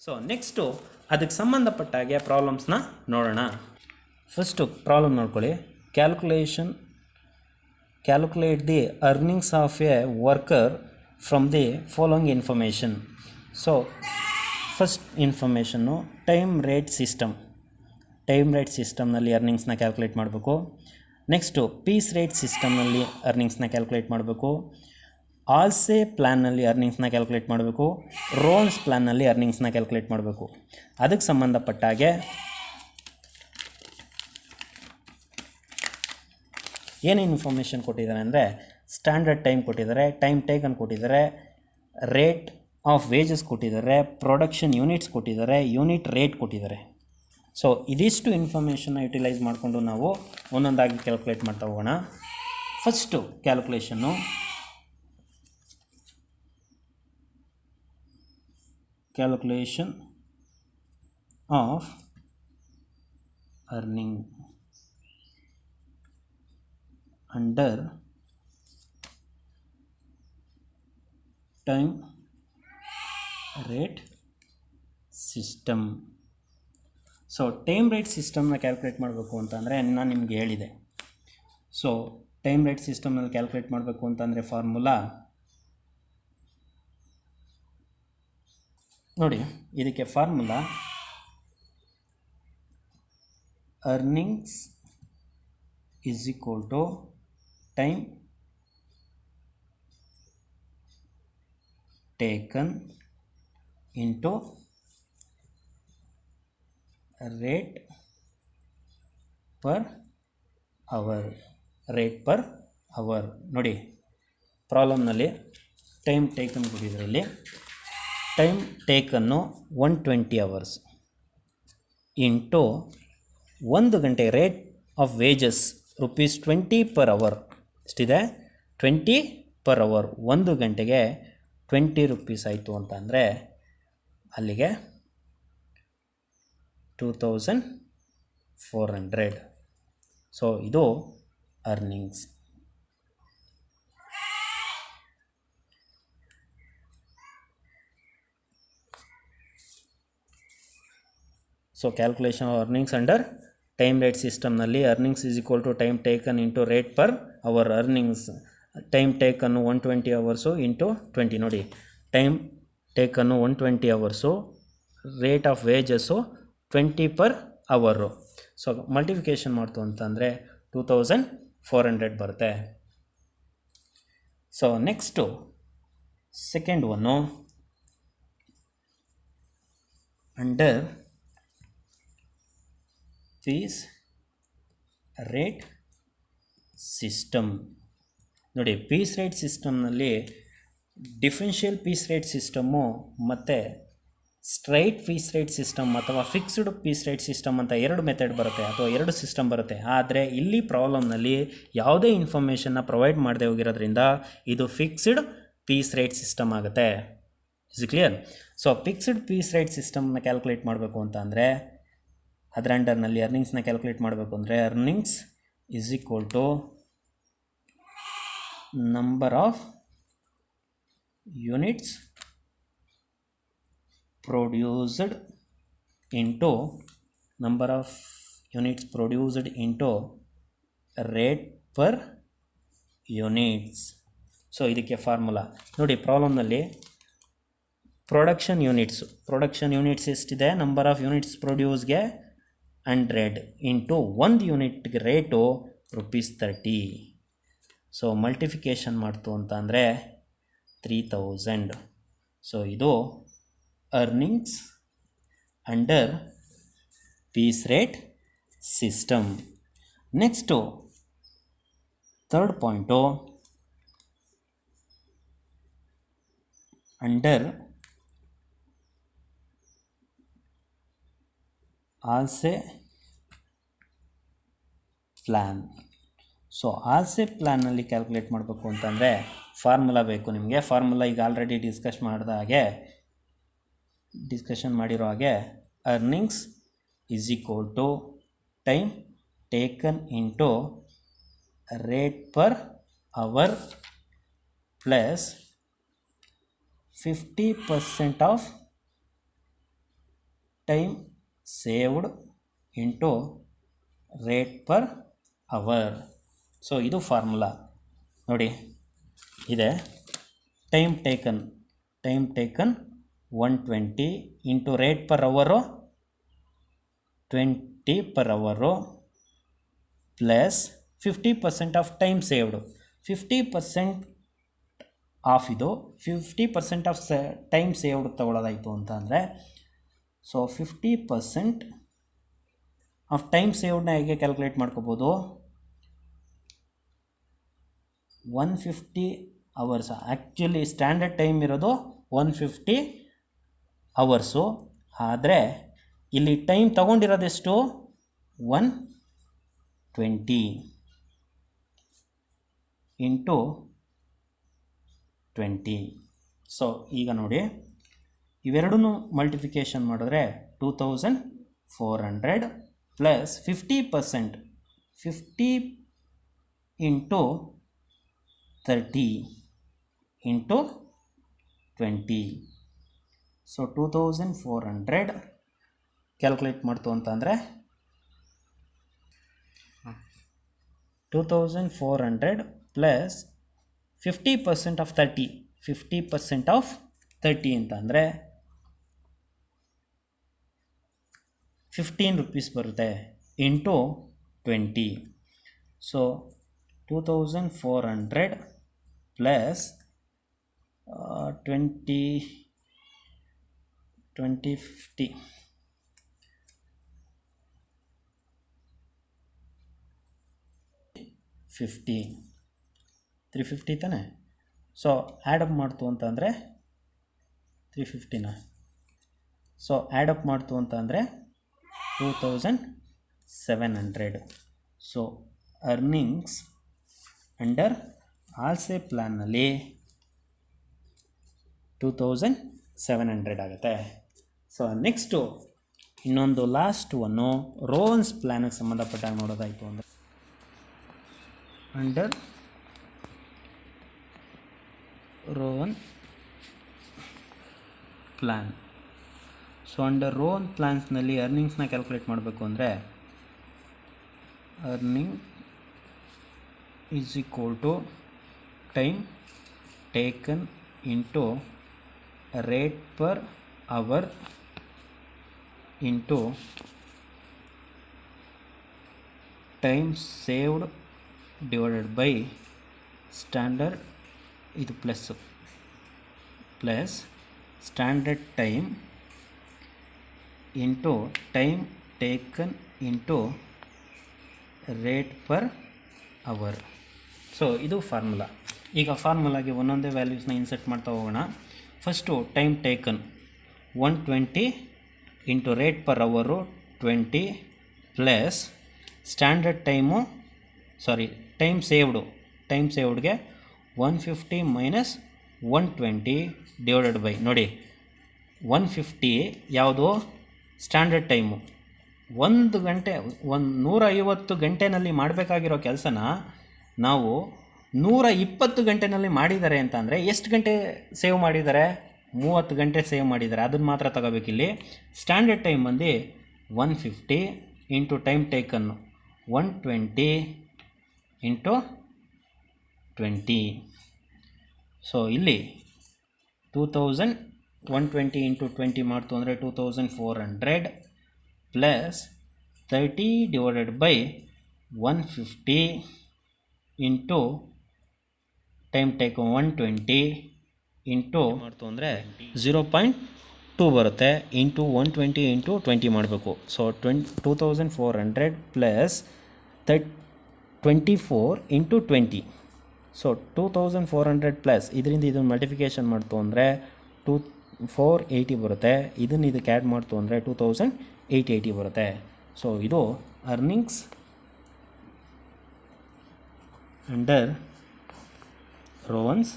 So next ಅದಕ್ಕೆ ಸಂಬಂಧಪಟ್ಟಾಗೆ ಪ್ರಾಬ್ಲಮ್ಸ್ನ ನೋಡೋಣ. First problem ನೋಡ್ಕೊಳ್ಳಿ. Calculate the earnings of A worker from the following information. So first information time rate ಸಿಸ್ಟಮ್ನಲ್ಲಿ ಅರ್ನಿಂಗ್ಸ್ನ calculate ಮಾಡಬೇಕು. Next piece rate ಸಿಸ್ಟಮ್ನಲ್ಲಿ ಅರ್ನಿಂಗ್ಸ್ನ calculate ಮಾಡಬೇಕು. ಆಲ್ಸೆ ಪ್ಲ್ಯಾನ್ನಲ್ಲಿ ಅರ್ನಿಂಗ್ಸ್ನ calculate ಮಾಡಬೇಕು. Rons ಪ್ಲ್ಯಾನ್ನಲ್ಲಿ ಅರ್ನಿಂಗ್ಸ್ನ calculate ಮಾಡಬೇಕು. ಅದಕ್ಕೆ ಸಂಬಂಧಪಟ್ಟಾಗೆ ಏನೇನು ಇನ್ಫಾರ್ಮೇಷನ್ ಕೊಟ್ಟಿದ್ದಾರೆ ಅಂದರೆ ಸ್ಟ್ಯಾಂಡರ್ಡ್ ಟೈಮ್ ಕೊಟ್ಟಿದ್ದಾರೆ, ಟೈಮ್ ಟೇಕನ್ ಕೊಟ್ಟಿದ್ದಾರೆ, ರೇಟ್ ಆಫ್ ವೇಜಸ್ ಕೊಟ್ಟಿದ್ದಾರೆ, ಪ್ರೊಡಕ್ಷನ್ ಯೂನಿಟ್ಸ್ ಕೊಟ್ಟಿದ್ದಾರೆ, ಯೂನಿಟ್ ರೇಟ್ ಕೊಟ್ಟಿದ್ದಾರೆ. ಸೊ ಇದಿಷ್ಟು ಇನ್ಫಾರ್ಮೇಷನ್ನ ಯುಟಿಲೈಸ್ ಮಾಡಿಕೊಂಡು ನಾವು ಒಂದೊಂದಾಗಿ ಕ್ಯಾಲ್ಕುಲೇಟ್ ಮಾಡ್ತಾ ಹೋಗೋಣ. First calculation of earning under time rate system. So time rate ಸಿಸ್ಟಮ್ನ ಕ್ಯಾಲ್ಕುಲೇಟ್ ಮಾಡಬೇಕು ಅಂತಂದರೆ ನಾನು ನಿಮಗೆ ಹೇಳಿದೆ. ಸೊ ಟೈಮ್ ರೇಟ್ ಸಿಸ್ಟಮ್ನಲ್ಲಿ ಕ್ಯಾಲ್ಕುಲೇಟ್ ಮಾಡಬೇಕು ಅಂತಂದರೆ ಫಾರ್ಮುಲಾ ನೋಡಿ. ಇದಕ್ಕೆ formula earnings is equal to time taken into rate per hour. ನೋಡಿ ಪ್ರಾಬ್ಲಮ್ನಲ್ಲಿ ಟೈಮ್ ಟೇಕನ್ ಕೊಟ್ಟಿದ್ರಲ್ಲಿ ಟೈಮ್ ಟೇಕನ್ನು 120 hours ಇಂಟು 1 ಗಂಟೆ rate of wages ₹20 per hour. ಎಷ್ಟಿದೆ? 20 per hour. 1 ಗಂಟೆಗೆ 20 rupees ಆಯಿತು ಅಂತಂದರೆ ಅಲ್ಲಿಗೆ 2400. ಸೊ ಇದು earnings. So calculation of earnings under time rate ಸಿಸ್ಟಮ್ನಲ್ಲಿ earnings is equal to time taken into rate per hour. Earnings time taken 120 hours into 20. ನೋಡಿ time taken 120 hours, rate of wages 20 per hour. So multiplication ಮಾಡ್ತು ಅಂತಂದರೆ 2400 ಬರುತ್ತೆ. So next second one under piece rate system. ನೋಡಿ piece rate ಸಿಸ್ಟಮ್ನಲ್ಲಿ differential piece rate system ಮತ್ತು straight piece rate system ಅಥವಾ fixed piece rate system ಅಂತ 2 method ಬರುತ್ತೆ ಅಥವಾ 2 ಸಿಸ್ಟಮ್ ಬರುತ್ತೆ. ಆದರೆ ಇಲ್ಲಿ ಪ್ರಾಬ್ಲಮ್ನಲ್ಲಿ ಯಾವುದೇ ಇನ್ಫಾರ್ಮೇಷನ್ನ ಪ್ರೊವೈಡ್ ಮಾಡದೆ ಹೋಗಿರೋದ್ರಿಂದ ಇದು ಫಿಕ್ಸ್ಡ್ ಪೀಸ್ ರೇಟ್ ಸಿಸ್ಟಮ್ ಆಗುತ್ತೆ. Is clear? So fixed piece rate ಸಿಸ್ಟಮ್ನ ಕ್ಯಾಲ್ಕುಲೇಟ್ ಮಾಡಬೇಕು ಅಂತ ಅಂದರೆ ಅದರ ಅಂಡರ್ನಲ್ಲಿ ಅರ್ನಿಂಗ್ಸ್ನ ಕ್ಯಾಲ್ಕುಲೇಟ್ ಮಾಡಬೇಕು ಅಂದರೆ earnings is equal to number of units produced into number of units produced into rate per units. So ಇದಕ್ಕೆ ಫಾರ್ಮುಲಾ ನೋಡಿ. ಪ್ರಾಬ್ಲಮ್ನಲ್ಲಿ ಪ್ರೊಡಕ್ಷನ್ ಯೂನಿಟ್ಸ್ ಎಷ್ಟಿದೆ? ನಂಬರ್ ಆಫ್ ಯೂನಿಟ್ಸ್ ಪ್ರೊಡ್ಯೂಸ್ಗೆ 100 ಇಂಟು 1 ಯೂನಿಟ್ಗೆ ರೇಟು ₹30. ಸೊ ಮಲ್ಟಿಫಿಕೇಷನ್ ಮಾಡ್ತು ಅಂತ ಅಂದರೆ 3000. ಸೊ ಇದು earnings under piece rate system. Next third point under Halsey plan. So Halsey ಪ್ಲ್ಯಾನ್ನಲ್ಲಿ calculate ಮಾಡಬೇಕು ಅಂತಂದರೆ ಫಾರ್ಮುಲಾ ಬೇಕು ನಿಮಗೆ. ಫಾರ್ಮುಲಾ ಈಗ ಆಲ್ರೆಡಿ ಡಿಸ್ಕಷನ್ ಮಾಡಿರೋ ಹಾಗೆ earnings is equal to time taken into rate per hour plus 50% of time saved into rate per hour. So ಇದು formula ನೋಡಿ ಇದೆ. Time taken 120 into rate per hour 20 per hour plus 50% of time saved. 50% of ಇದು 50% of time saved ತಗೊಳ್ಳೋದಾಯಿತು ಅಂತ ಅಂದರೆ, so 50% of time ಸೇವ್ಡನ್ನ ಹೇಗೆ calculate ಮಾಡ್ಕೋಬೋದು, 150 hours. Actually standard time ಇರೋದು 150 hours, ಆದರೆ ಇಲ್ಲಿ ಟೈಮ್ ತಗೊಂಡಿರೋದೆಷ್ಟು 120 ಇಂಟು 20. ಸೊ ಈಗ ನೋಡಿ ಇವೆರಡೂ ಮಲ್ಟಿಫಿಕೇಷನ್ ಮಾಡಿದ್ರೆ 2400 plus 50% 50 into 30 into 20. So 2400 calculate ಮಾಡ್ತು ಅಂತಂದರೆ 2400 ಪ್ಲಸ್ 50% ಆಫ್ 30, 50% ಆಫ್ 30 ಅಂತ ಅಂದರೆ 15 ರೂಪೀಸ್ ಬರುತ್ತೆ ಇಂಟು 20. ಸೊ 2400 ಪ್ಲಸ್ 50 350 ತಾನೆ. ಸೊ ಆ್ಯಡಪ್ ಮಾಡ್ತು ಅಂತ ಅಂದರೆ 350ನ, ಸೊ ಆ್ಯಡಪ್ ಮಾಡ್ತು ಅಂತ ಅಂದರೆ 2700. ಸೊ ಅರ್ನಿಂಗ್ಸ್ ಅಂಡರ್ ಆಲ್ಸೆ ಪ್ಲ್ಯಾನ್ನಲ್ಲಿ 2700 ಆಗುತ್ತೆ. ಸೊ ನೆಕ್ಸ್ಟು ಇನ್ನೊಂದು ಲಾಸ್ಟ್ ಒನ್ನು ರೋವನ್ಸ್ ಪ್ಲ್ಯಾನಿಗೆ ಸಂಬಂಧಪಟ್ಟಾಗ ನೋಡೋದಾಯಿತು ಅಂದರೆ, under Rowan plan. So under Rowan ಪ್ಲ್ಯಾನ್ಸ್ನಲ್ಲಿ ಅರ್ನಿಂಗ್ಸ್ನ ಕ್ಯಾಲ್ಕುಲೇಟ್ ಮಾಡಬೇಕು ಅಂದರೆ, earning is equal to time taken into rate per hour into time saved divided by standard, ಇದು plus standard time into time taken into rate per hour. So ಇದು formula. ಈಗ ಫಾರ್ಮುಲಾಗೆ ಒಂದೊಂದೇ ವ್ಯಾಲ್ಯೂಸ್ನ ಇನ್ಸರ್ಟ್ ಮಾಡ್ತಾ ಹೋಗೋಣ. First time taken 120 into rate per hour 20 plus standard time ಸೇವ್ಡ್ಗೆ 150 minus 120 divided by, ನೋಡಿ 150 ಯಾವುದು ಸ್ಟ್ಯಾಂಡರ್ಡ್ ಟೈಮು. 150 ಗಂಟೆನಲ್ಲಿ ಮಾಡಬೇಕಾಗಿರೋ ಕೆಲಸನ ನಾವು 120 ಗಂಟೆನಲ್ಲಿ ಮಾಡಿದ್ದಾರೆ ಅಂತ ಅಂದರೆ ಎಷ್ಟು ಗಂಟೆ ಸೇವ್ ಮಾಡಿದ್ದಾರೆ, 30 ಗಂಟೆ ಸೇವ್ ಮಾಡಿದ್ದಾರೆ. ಅದನ್ನು ಮಾತ್ರ ತಗೋಬೇಕಿಲ್ಲಿ. ಸ್ಟ್ಯಾಂಡರ್ಡ್ ಟೈಮ್ ಬಂದು 150 into time taken 120 into 20. So ಇಲ್ಲಿ 120 ಇಂಟು 20 ಮಾಡ್ತು ಅಂದರೆ 2400 plus 30 divided by 150 into time taken 120 into ಮಾಡ್ತು ಅಂದರೆ 0.2 ಬರುತ್ತೆ. ಇಂಟು 120 ಇಂಟು 20 ಮಾಡಬೇಕು. So 2400 plus 24 into 20. So 2400 plus ಇದರಿಂದ ಇದನ್ನು ಮಲ್ಟಿಫಿಕೇಷನ್ ಮಾಡ್ತು ಅಂದರೆ 480 ಬರುತ್ತೆ. ಇದಕ್ಕೆ ಆ್ಯಡ್ ಮಾಡ್ತು ಅಂದರೆ 2880 ಬರುತ್ತೆ. ಸೊ ಇದು ಅರ್ನಿಂಗ್ಸ್ ಅಂಡರ್ ರೋವನ್ಸ್